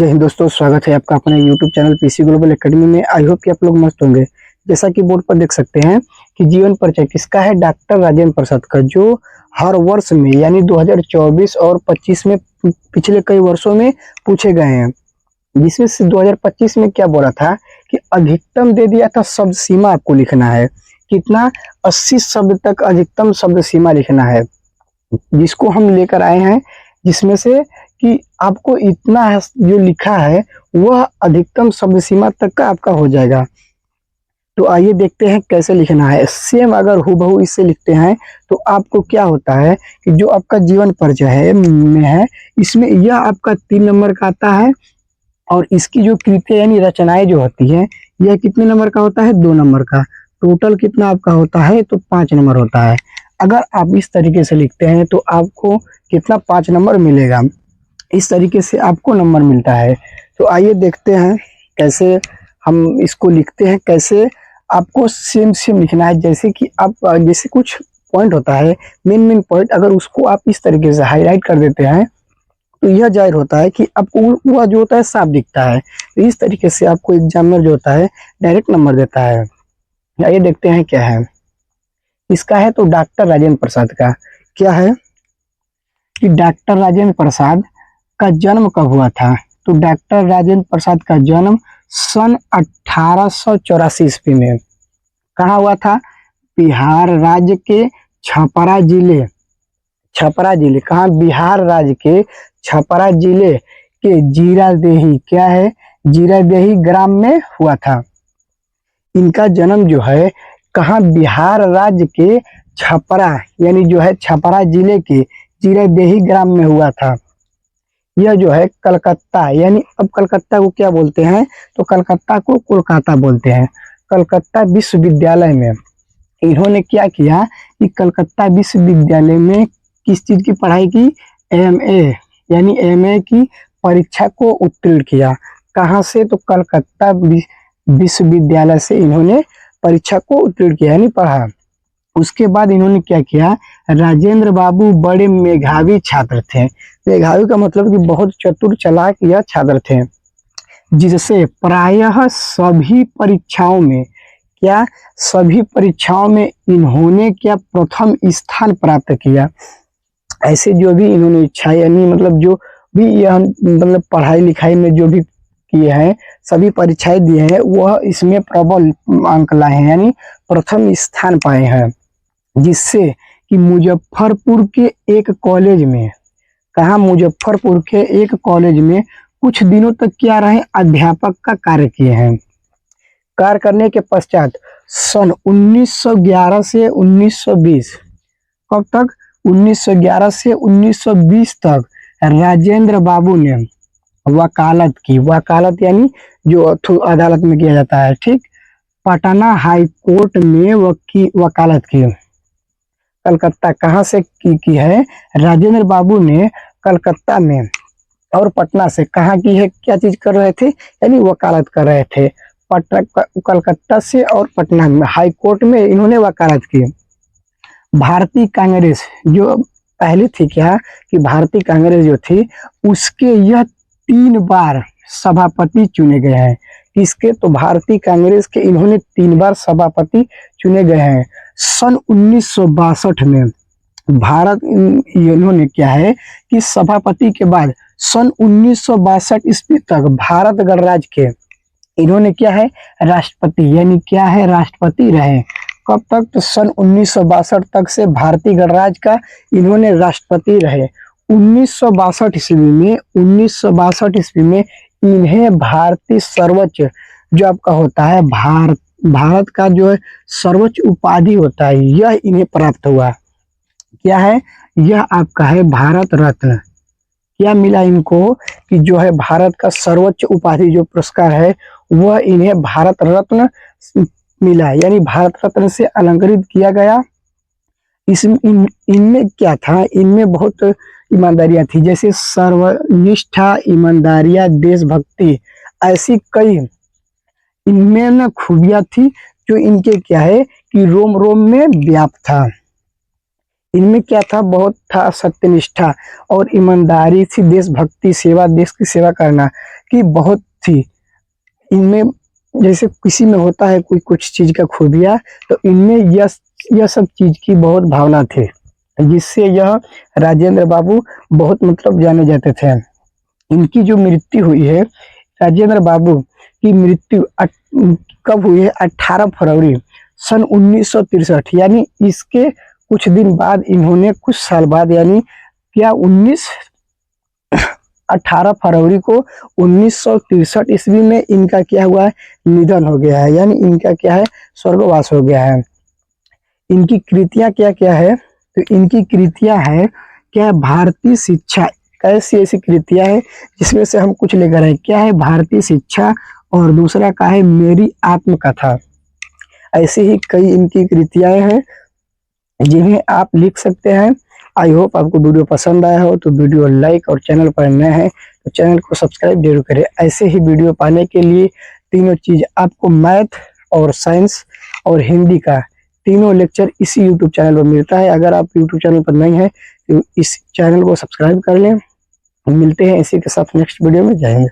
जय हिंद दोस्तों, स्वागत है आपका अपने YouTube channel PC global academy में। आई होप कि आप लोग मस्त होंगे। जैसा कि बोर्ड पर देख सकते हैं कि जीवन परिचय किसका है, डॉक्टर राजेंद्र प्रसाद का, जो हर वर्ष में यानी 2024 और 25 में पिछले कई वर्षों में पूछे गए हैं। जिसमें से 2025 में क्या बोला था कि अधिकतम दे दिया था शब्द सीमा आपको लिखना है, कितना 80 शब्द तक अधिकतम शब्द सीमा लिखना है, जिसको हम लेकर आए हैं। जिसमें से कि आपको इतना जो लिखा है वह अधिकतम शब्द सीमा तक का आपका हो जाएगा। तो आइए देखते हैं कैसे लिखना है। सेम अगर हूबहू इससे लिखते हैं तो आपको क्या होता है कि जो आपका जीवन परिचय है में है, इसमें यह आपका 3 नंबर का आता है और इसकी जो कृतियां यानी रचनाएं जो होती है यह कितने नंबर का होता है, 2 नंबर का। टोटल कितना आपका होता है तो 5 नंबर होता है। अगर आप इस तरीके से लिखते हैं तो आपको कितना 5 नंबर मिलेगा, इस तरीके से आपको नंबर मिलता है। तो आइए देखते हैं कैसे हम इसको लिखते हैं, कैसे आपको सेम लिखना है। जैसे कि आप जैसे कुछ पॉइंट होता है, मेन पॉइंट, अगर उसको आप इस तरीके से हाईलाइट कर देते हैं तो यह जाहिर होता है कि आपको वह जो होता है साफ दिखता है। तो इस तरीके से आपको एग्जामिनर जो होता है डायरेक्ट नंबर देता है। आइए देखते हैं क्या है। इसका है तो डॉक्टर राजेंद्र प्रसाद का क्या है कि डॉक्टर राजेंद्र प्रसाद का जन्म कब हुआ था। तो डॉक्टर राजेंद्र प्रसाद का जन्म सन 1884 ईस्वी में कहाँ हुआ था, बिहार राज्य के छपरा जिले कहाँ, बिहार राज्य के छपरा जिले के जीरादेही, क्या है, जीरादेही ग्राम में हुआ था। इनका जन्म जो है कहाँ, बिहार राज्य के छपरा यानी जो है छपरा जिले के जीरादेही ग्राम में हुआ था। यह जो है कलकत्ता, यानी अब कलकत्ता को क्या बोलते हैं तो कलकत्ता को कोलकाता बोलते हैं। कलकत्ता विश्वविद्यालय में इन्होंने क्या किया कि कलकत्ता विश्वविद्यालय में किस चीज की पढ़ाई की, एमए यानी एमए की परीक्षा को उत्तीर्ण किया। कहाँ से, तो कलकत्ता विश्वविद्यालय से इन्होंने परीक्षा को उत्तीर्ण किया यानी पढ़ा। उसके बाद इन्होंने क्या किया, राजेंद्र बाबू बड़े मेधावी छात्र थे। मेधावी का मतलब कि बहुत चतुर चालाक यह छात्र थे, जिससे प्रायः सभी परीक्षाओं में इन्होंने क्या, प्रथम स्थान प्राप्त किया। ऐसे जो भी इन्होंने इच्छा यानी मतलब जो भी यह मतलब पढ़ाई लिखाई में जो भी किए हैं, सभी परीक्षाएं दिए हैं, वह इसमें प्रबल अंक लाए हैं यानी प्रथम स्थान पाए हैं। जिससे कि मुजफ्फरपुर के एक कॉलेज में, कहा, मुजफ्फरपुर के एक कॉलेज में कुछ दिनों तक क्या रहे, अध्यापक का कार्य किए हैं। कार्य करने के पश्चात सन 1911 से 1920, कब तक, 1911 से 1920 तक राजेंद्र बाबू ने वकालत की। वकालत यानी जो अदालत में किया जाता है, ठीक, पटना हाई कोर्ट में वकालत की। कलकत्ता कहाँ से की है, राजेंद्र बाबू ने कलकत्ता में और पटना से कहाँ की है, क्या चीज कर रहे थे यानी वकालत कर रहे थे। कलकत्ता से और पटना में हाई कोर्ट में इन्होंने वकालत की। भारतीय कांग्रेस जो पहले थी क्या कि भारतीय कांग्रेस जो थी उसके यह 3 बार सभापति चुने गए हैं। किसके, तो भारतीय कांग्रेस के इन्होंने 3 बार सभापति चुने गए हैं। सन 1962 में भारत इन्होंने क्या है कि सभापति के बाद सन 1962 ईस्वी तक भारत गणराज्य के इन्होंने क्या है, राष्ट्रपति यानी क्या है, राष्ट्रपति रहे। कब तक, तो सन 1962 तक से भारतीय गणराज्य का इन्होंने राष्ट्रपति रहे। 1962 ईस्वी में इन्हें भारतीय सर्वोच्च जो आपका होता है, भारत का जो है सर्वोच्च उपाधि होता है, यह इन्हें प्राप्त हुआ। क्या है, यह आपका है भारत रत्न। क्या मिला इनको कि जो है भारत का सर्वोच्च उपाधि जो पुरस्कार है वह इन्हें भारत रत्न मिला, यानी भारत रत्न से अलंकृत किया गया। इनमें क्या था, इनमें बहुत ईमानदारियां थी, जैसे सर्वनिष्ठा, ईमानदारियां, देशभक्ति, ऐसी कई इनमें न खूबियां थी जो इनके क्या है कि रोम रोम में व्याप्त था। इनमें क्या था, बहुत था सत्यनिष्ठा और ईमानदारी थी, देशभक्ति, सेवा, देश की सेवा करना। की बहुत थी। इनमें जैसे किसी में होता है कोई कुछ चीज का खूबियाँ, तो इनमें यह सब चीज की बहुत भावना थी, जिससे यह राजेंद्र बाबू बहुत मतलब जाने जाते थे। इनकी जो मृत्यु हुई है, राजेंद्र बाबू की मृत्यु कब हुई है? 18 फरवरी सन 1963, यानी इसके कुछ दिन बाद इन्होंने, कुछ साल बाद, यानी क्या 18 फरवरी को 1963 ईस्वी में इनका क्या हुआ है? निधन हो गया है, यानी इनका क्या है? स्वर्गवास हो गया है। इनकी कृतियां क्या क्या है? तो इनकी कृतियां है क्या? भारतीय शिक्षा। कैसी ऐसी कृतियां है जिसमें से हम कुछ लेकर आए? क्या है? भारतीय शिक्षा, और दूसरा का है मेरी आत्मकथा। ऐसी ही कई इनकी कृतियां हैं जिन्हें आप लिख सकते हैं। आई होप आपको वीडियो पसंद आया हो, तो वीडियो लाइक, और चैनल पर नए हैं तो चैनल को सब्सक्राइब जरूर करें। ऐसे ही वीडियो पाने के लिए तीनों चीज आपको, मैथ और साइंस और हिंदी का तीनों लेक्चर इसी यूट्यूब चैनल पर मिलता है। अगर आप यूट्यूब चैनल पर नहीं है तो इस चैनल को सब्सक्राइब कर लें। मिलते हैं इसी के साथ नेक्स्ट वीडियो में। जय हिंद।